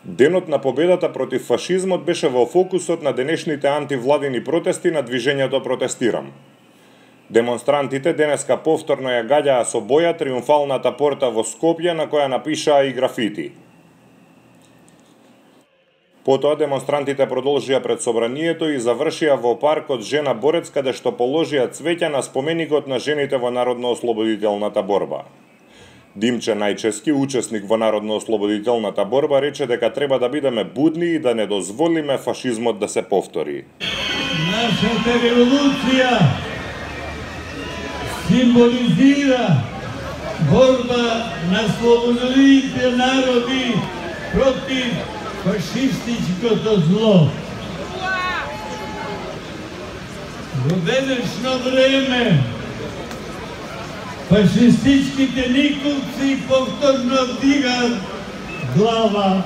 Денот на победата против фашизмот беше во фокусот на денешните антивладини протести на движењето Протестирам. Демонстрантите денеска повторно ја гаѓаа со боја триумфалната порта во Скопје на која напишаа и графити. Потоа демонстрантите продолжија пред собранието и завршија во паркот Жена Борец, каде што положија цвеќа на споменикот на жените во Народно-ослободителната борба. Димче Најчески, учесник во Народно-ослободителната борба, рече дека треба да бидеме будни и да не дозволиме фашизмот да се повтори. Нашата револуција символизира борба на слободните народи против фашистичкото зло. Во денешно време фашистичките николци повторно вдигаат глава.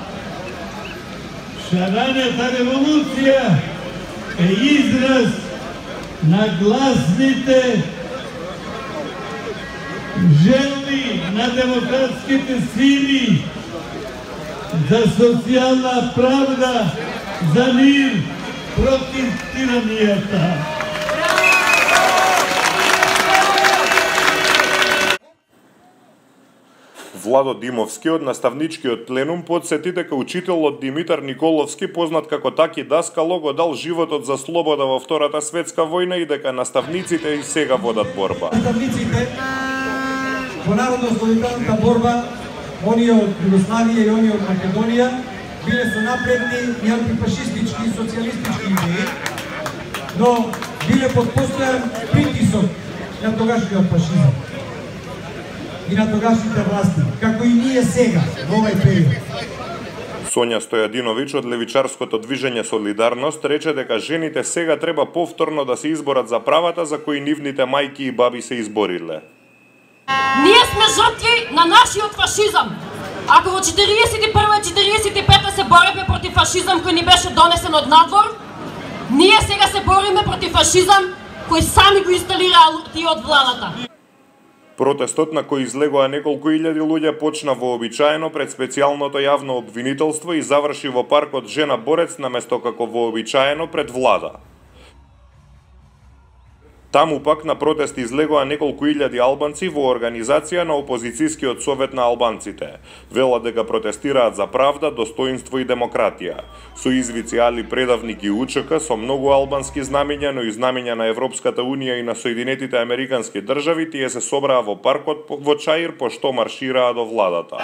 Шараната револуција е израз на гласните жели на демократските сили за социјална правда, за мир против тиранијата. Владо Димовски од наставничкиот пленум подсети дека учителот Димитар Николовски, познат како Таки Даскало, го дал животот за слобода во Втората светска војна и дека наставниците и сега водат борба. Наставниците во Народно-ослободителната борба, оние од Југославија и оние од Македонија, биле со напредни и антифашистички и социјалистички идеи, но биле под постојан притисок на тогашниот фашизам и на тогашните власти, како и ние сега, во овај период. Сонја Стојадиновиќ од левичарското движење Солидарност рече дека жените сега треба повторно да се изборат за правата за кои нивните мајки и баби се избориле. Ние сме жртви на нашиот фашизам. Ако во 41 и 45 се бориме против фашизам кој ни беше донесен од надвор, ние сега се бориме против фашизам кој сами го инсталираа тие од владата. Протестот на кој излегоа неколку илјади луѓе почна вообичаено пред специјалното јавно обвинителство и заврши во паркот Жена Борец наместо како вообичаено пред влада. Таму пак на протест излегоа неколку илјади албанци во организација на опозицијскиот совет на албанците. Велат дека протестираат за правда, достоинство и демократија. Со извици Али Предавник и УЧК со многу албански знамења, но и знамења на Европската унија и на Соединетите Американски држави, тие се собраа во паркот во Чаир, пошто маршираа до владата.